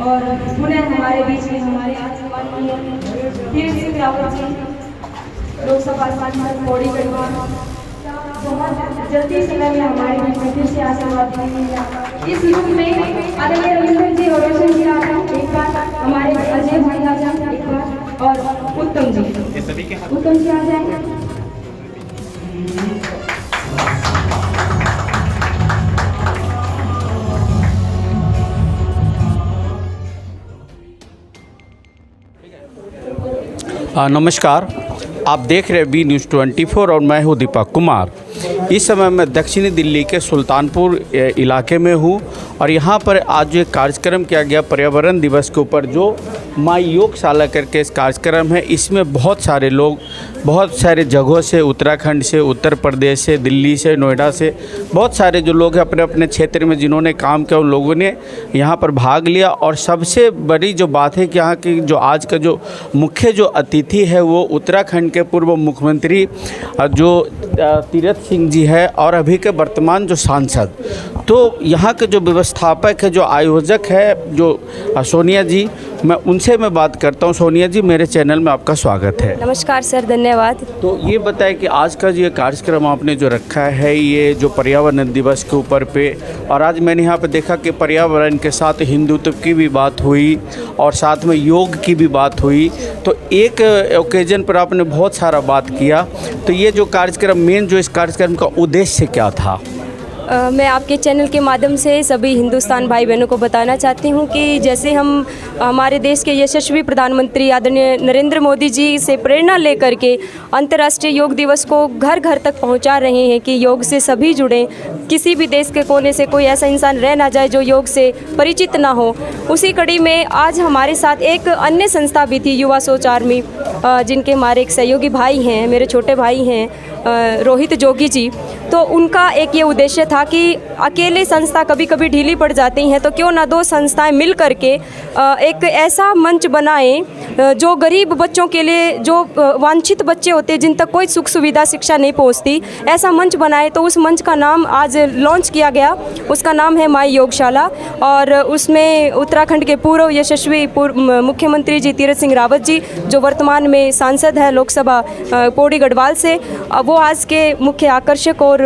और पुनः हमारे बीच में हमारे आज माननीय तीरथ सिंह रावत जी लोकसभा सांसद पौड़ी गढ़वाल बहुत जल्दी समय में हमारे बीच में फिर से आशीर्वाद देंगे। इस युग में आदरणीय रविंद्र जी और रोशन जी आ जाए एक बार, हमारे अजय भाई आ जाए एक बार, और उत्तम जी आ जाए। नमस्कार, आप देख रहे हैं बी न्यूज़ 24 और मैं हूं दीपक कुमार। इस समय मैं दक्षिणी दिल्ली के सुल्तानपुर इलाके में हूं और यहां पर आज जो एक कार्यक्रम किया गया पर्यावरण दिवस के ऊपर, जो माई योगशाला करके इस कार्यक्रम है, इसमें बहुत सारे लोग बहुत सारे जगहों से, उत्तराखंड से, उत्तर प्रदेश से, दिल्ली से, नोएडा से, बहुत सारे जो लोग हैं अपने अपने क्षेत्र में जिन्होंने काम किया उन लोगों ने यहाँ पर भाग लिया। और सबसे बड़ी जो बात है कि यहाँ की जो आज का जो मुख्य जो अतिथि है वो उत्तराखंड के पूर्व मुख्यमंत्री जो तीरथ सिंह जी है और अभी के वर्तमान जो सांसद। तो यहाँ के जो व्यवस्थापक है, जो आयोजक है, जो सोनिया जी, मैं बात करता हूँ। सोनिया जी, मेरे चैनल में आपका स्वागत है। नमस्कार सर, धन्यवाद। तो ये बताएं कि आज का जो ये कार्यक्रम आपने जो रखा है, ये जो पर्यावरण दिवस के ऊपर पे, और आज मैंने यहाँ पे देखा कि पर्यावरण के साथ हिंदुत्व की भी बात हुई और साथ में योग की भी बात हुई। तो एक ओकेजन पर आपने बहुत सारा बात किया। तो ये जो कार्यक्रम, मेन जो इस कार्यक्रम का उद्देश्य क्या था? मैं आपके चैनल के माध्यम से सभी हिंदुस्तान भाई बहनों को बताना चाहती हूँ कि जैसे हम हमारे देश के यशस्वी प्रधानमंत्री आदरणीय नरेंद्र मोदी जी से प्रेरणा लेकर के अंतर्राष्ट्रीय योग दिवस को घर घर तक पहुँचा रहे हैं कि योग से सभी जुड़ें, किसी भी देश के कोने से कोई ऐसा इंसान रह ना जाए जो योग से परिचित ना हो। उसी कड़ी में आज हमारे साथ एक अन्य संस्था भी थी, युवा सोच आर्मी, जिनके हमारे एक सहयोगी भाई हैं, मेरे छोटे भाई हैं रोहित जोगी जी। तो उनका एक ये उद्देश्य था कि अकेले संस्था कभी कभी ढीली पड़ जाती हैं, तो क्यों ना दो संस्थाएं मिल करके एक ऐसा मंच बनाएं जो गरीब बच्चों के लिए, जो वांछित बच्चे होते हैं जिन तक कोई सुख सुविधा शिक्षा नहीं पहुंचती, ऐसा मंच बनाए। तो उस मंच का नाम आज लॉन्च किया गया, उसका नाम है माई योगशाला। और उसमें उत्तराखंड के पूर्व यशस्वी मुख्यमंत्री जी तीरथ सिंह रावत जी, जो वर्तमान में सांसद है लोकसभा पौड़ी गढ़वाल से, वो आज के मुख्य आकर्षक और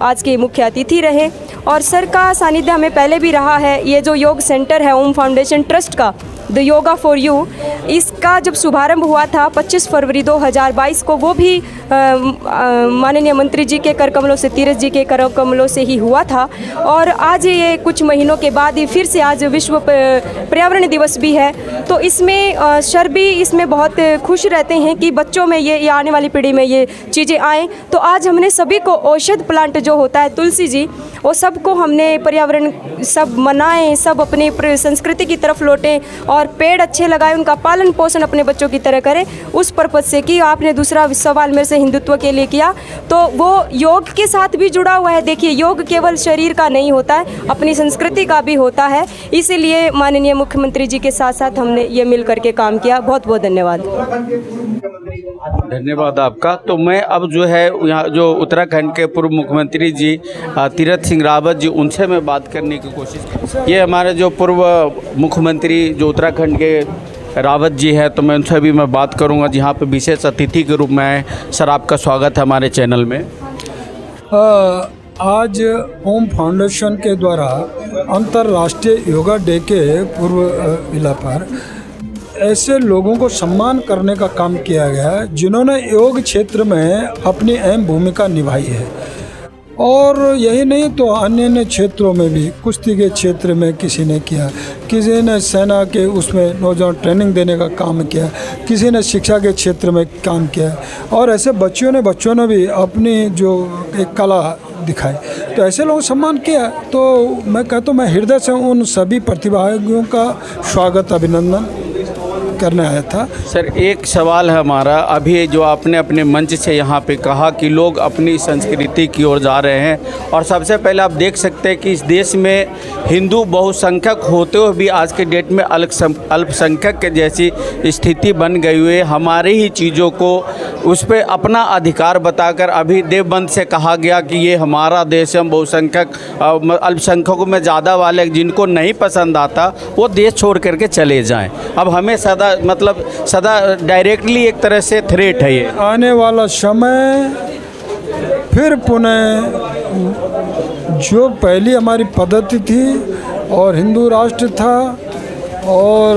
आज के मुख्य अतिथि रहे। और सर का सानिध्य हमें पहले भी रहा है। ये जो योग सेंटर है ओम फाउंडेशन ट्रस्ट का, द योगा फॉर यू, इसका जब शुभारंभ हुआ था 25 फरवरी 2022 को, वो भी माननीय मंत्री जी के कर कमलों से, तीरथ जी के कर कमलों से ही हुआ था। और आज ये कुछ महीनों के बाद ही फिर से आज विश्व पर्यावरण दिवस भी है। तो इसमें सर भी इसमें बहुत खुश रहते हैं कि बच्चों में ये आने वाली पीढ़ी में ये चीज़ें आएँ। तो आज हमने सभी को औषध प्लांट जो होता है तुलसी जी, वो सबको हमने पर्यावरण सब मनाएं, सब अपनी संस्कृति की तरफ लौटें और पेड़ अच्छे लगाएं, उनका पालन पोषण अपने बच्चों की तरह करें। उस पर्पज से कि आपने दूसरा सवाल मेरे से हिंदुत्व के लिए किया, तो वो योग के साथ भी जुड़ा हुआ है। देखिए, योग केवल शरीर का नहीं होता है, अपनी संस्कृति का भी होता है। इसीलिए माननीय मुख्यमंत्री जी के साथ साथ हमने ये मिल करके काम किया। बहुत बहुत धन्यवाद। धन्यवाद आपका। तो मैं अब जो है यहाँ जो उत्तराखंड के पूर्व मुख्यमंत्री जी तीरथ सिंह रावत जी, उनसे मैं बात करने की कोशिश। ये हमारे जो पूर्व मुख्यमंत्री जो उत्तराखंड के रावत जी है, तो मैं उनसे भी मैं बात करूँगा, जहाँ पे विशेष अतिथि के रूप में आए। सर, आपका स्वागत है हमारे चैनल में। आज ओम फाउंडेशन के द्वारा अंतर्राष्ट्रीय योगा डे के पूर्व विला पर ऐसे लोगों को सम्मान करने का काम किया गया है जिन्होंने योग क्षेत्र में अपनी अहम भूमिका निभाई है। और यही नहीं तो अन्य क्षेत्रों में भी, कुश्ती के क्षेत्र में किसी ने किया, किसी ने सेना के उसमें नौजवान ट्रेनिंग देने का काम किया, किसी ने शिक्षा के क्षेत्र में काम किया, और ऐसे बच्चों ने भी अपनी जो एक कला दिखाई। तो ऐसे लोगों सम्मान किया। तो मैं कहता हूँ, मैं हृदय से उन सभी प्रतिभागियों का स्वागत, अभिनंदन करने आया था। सर एक सवाल है हमारा, अभी जो आपने अपने मंच से यहाँ पे कहा कि लोग अपनी संस्कृति की ओर जा रहे हैं, और सबसे पहले आप देख सकते हैं कि इस देश में हिंदू बहुसंख्यक होते हुए भी आज के डेट में अल्पसंख्यक के जैसी स्थिति बन गई हुई है। हमारे ही चीज़ों को उस पर अपना अधिकार बताकर अभी देवबंद से कहा गया कि ये हमारा देश है, हम बहुसंख्यक अल्पसंख्यकों में ज़्यादा वाले जिनको नहीं पसंद आता वो देश छोड़ करके चले जाएं। अब हमें सदा डायरेक्टली एक तरह से थ्रेट है ये। आने वाला समय फिर पुनः जो पहली हमारी पद्धति थी और हिंदू राष्ट्र था और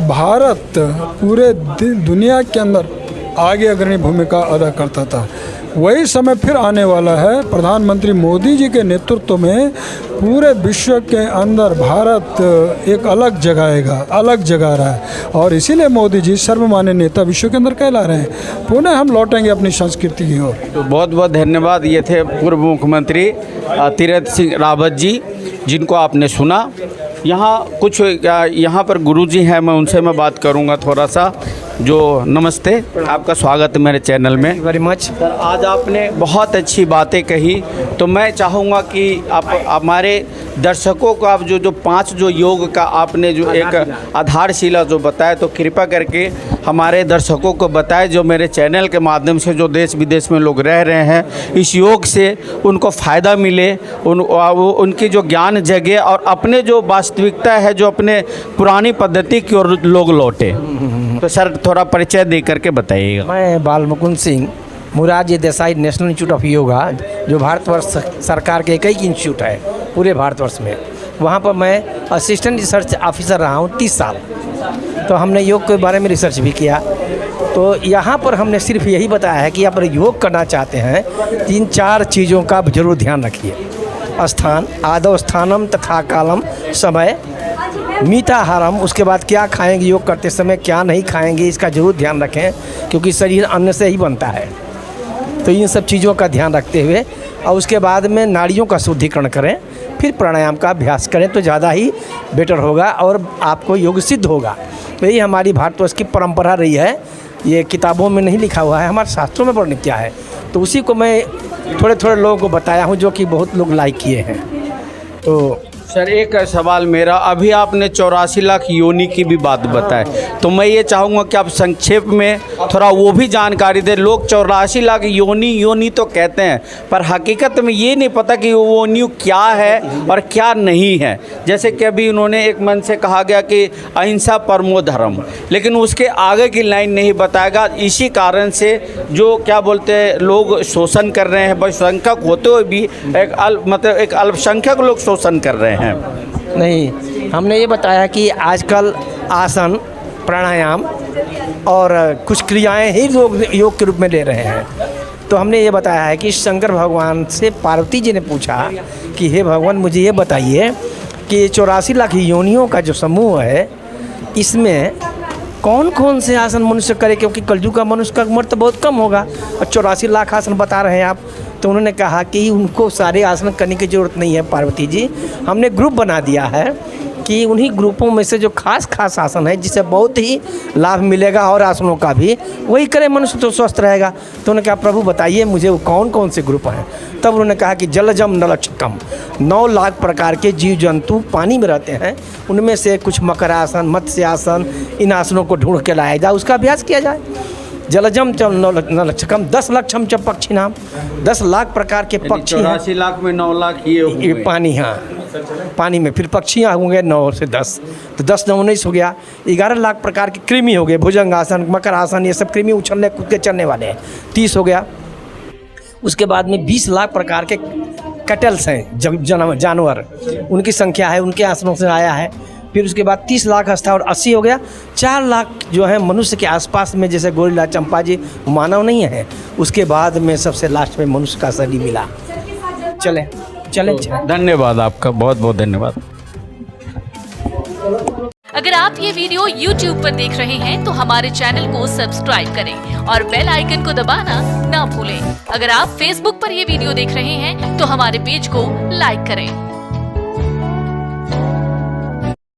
भारत पूरे दुनिया के अंदर आगे अग्रणी भूमिका अदा करता था, वही समय फिर आने वाला है। प्रधानमंत्री मोदी जी के नेतृत्व में पूरे विश्व के अंदर भारत एक अलग जगह रहा है, और इसीलिए मोदी जी सर्वमान्य नेता विश्व के अंदर कहला रहे हैं। पुनः हम लौटेंगे अपनी संस्कृति की ओर। तो बहुत बहुत धन्यवाद। ये थे पूर्व मुख्यमंत्री तीरथ सिंह रावत जी, जिनको आपने सुना। यहाँ पर गुरुजी हैं, मैं बात करूँगा थोड़ा सा। जो नमस्ते, आपका स्वागत है मेरे चैनल में। वेरी मच सर, आज आपने बहुत अच्छी बातें कही, तो मैं चाहूँगा कि आप हमारे दर्शकों को आप जो 5 योग का आपने जो एक आधारशिला जो बताया, तो कृपा करके हमारे दर्शकों को बताएं, जो मेरे चैनल के माध्यम से जो देश विदेश में लोग रह रहे हैं, इस योग से उनको फ़ायदा मिले, उनकी जो ज्ञान जगे और अपने जो वास्तविकता है, जो अपने पुरानी पद्धति की ओर लोग लौटे। तो सर थोड़ा परिचय दे करके बताइएगा। मैं बाल Mukund Singh, Morarji Desai national institute of yoga, जो भारतवर्ष सरकार के एक ही इंस्टीट्यूट है पूरे भारतवर्ष में, वहाँ पर मैं असिस्टेंट रिसर्च ऑफिसर रहा हूँ 30 साल। तो हमने योग के बारे में रिसर्च भी किया। तो यहाँ पर हमने सिर्फ यही बताया है कि आप योग करना चाहते हैं 3-4 चीज़ों का ज़रूर ध्यान रखिए। स्थान, आदौ स्थानम तथा कालम, समय, मिताहारम, उसके बाद क्या खाएंगे योग करते समय, क्या नहीं खाएंगे, इसका ज़रूर ध्यान रखें, क्योंकि शरीर अन्न से ही बनता है। तो इन सब चीज़ों का ध्यान रखते हुए और उसके बाद में नाड़ियों का शुद्धिकरण करें, फिर प्राणायाम का अभ्यास करें, तो ज़्यादा ही बेटर होगा और आपको योग सिद्ध होगा। तो यही हमारी भारतवर्ष की परंपरा रही है। ये किताबों में नहीं लिखा हुआ है, हमारे शास्त्रों में पढ़ने क्या है। तो उसी को मैं थोड़े लोगों को बताया हूँ, जो कि बहुत लोग लाइक किए हैं। तो सर एक सवाल मेरा, अभी आपने 84 लाख योनि की भी बात बताई, तो मैं ये चाहूँगा कि आप संक्षेप में थोड़ा वो भी जानकारी दें। लोग 84 लाख योनि तो कहते हैं, पर हकीकत में ये नहीं पता कि वो योनि क्या है और क्या नहीं है। जैसे कि अभी उन्होंने एक मन से कहा गया कि अहिंसा परमो धर्म, लेकिन उसके आगे की लाइन नहीं बताएगा। इसी कारण से जो क्या बोलते हैं लोग शोषण कर रहे हैं, बहुसंख्यक होते हुए भी एक अल्पसंख्यक लोग शोषण कर रहे हैं। नहीं, हमने ये बताया कि आजकल आसन, प्राणायाम और कुछ क्रियाएं ही लोग योग के रूप में ले रहे हैं। तो हमने ये बताया है कि शंकर भगवान से पार्वती जी ने पूछा कि हे भगवान, मुझे ये बताइए कि 84 लाख योनियों का जो समूह है, इसमें कौन कौन से आसन मनुष्य करे, क्योंकि कलयुग का मनुष्य का उम्र तो बहुत कम होगा और 84 लाख आसन बता रहे हैं आप। तो उन्होंने कहा कि उनको सारे आसन करने की ज़रूरत नहीं है पार्वती जी, हमने ग्रुप बना दिया है कि उन्हीं ग्रुपों में से जो खास आसन है, जिससे बहुत ही लाभ मिलेगा और आसनों का भी, वही करे, मनुष्य तो स्वस्थ रहेगा। तो उन्होंने कहा प्रभु बताइए मुझे वो कौन कौन से ग्रुप हैं। तब उन्होंने कहा कि जलजम नलक्षकम, 9 लाख प्रकार के जीव जंतु पानी में रहते हैं, उनमें से कुछ मकर आसन, मत्स्य आसन, इन आसनों को ढूंढ के लाया जाए, उसका अभ्यास किया जाए। जलजम नलक्षकम 10 लक्षम च पक्षी नाम, 10 लाख प्रकार के पक्षी हैं। 84 लाख में 9 लाख ये पानी, हाँ पानी में, फिर पक्षियाँ होंगे 9 से 10, तो 10 9 19 हो गया। 11 लाख प्रकार के कृमि हो गए, भुजंग आसन, मकर आसन, ये सब कृमि उछलने कूद के चलने वाले हैं, 30 हो गया। उसके बाद में 20 लाख प्रकार के कैटल्स हैं, जानवर, उनकी संख्या है, उनके आसनों से आया है। फिर उसके बाद 30 लाख आस्था और 80 हो गया। 4 लाख जो है मनुष्य के आसपास में, जैसे गोरिल्ला, चंपा जी, मानव नहीं है। उसके बाद में सबसे लास्ट में मनुष्य का शरीर मिला। चले धन्यवाद आपका, बहुत बहुत धन्यवाद। अगर आप ये वीडियो YouTube पर देख रहे हैं तो हमारे चैनल को सब्सक्राइब करें और बेल आइकन को दबाना ना भूलें। अगर आप Facebook पर ये वीडियो देख रहे हैं तो हमारे पेज को लाइक करें।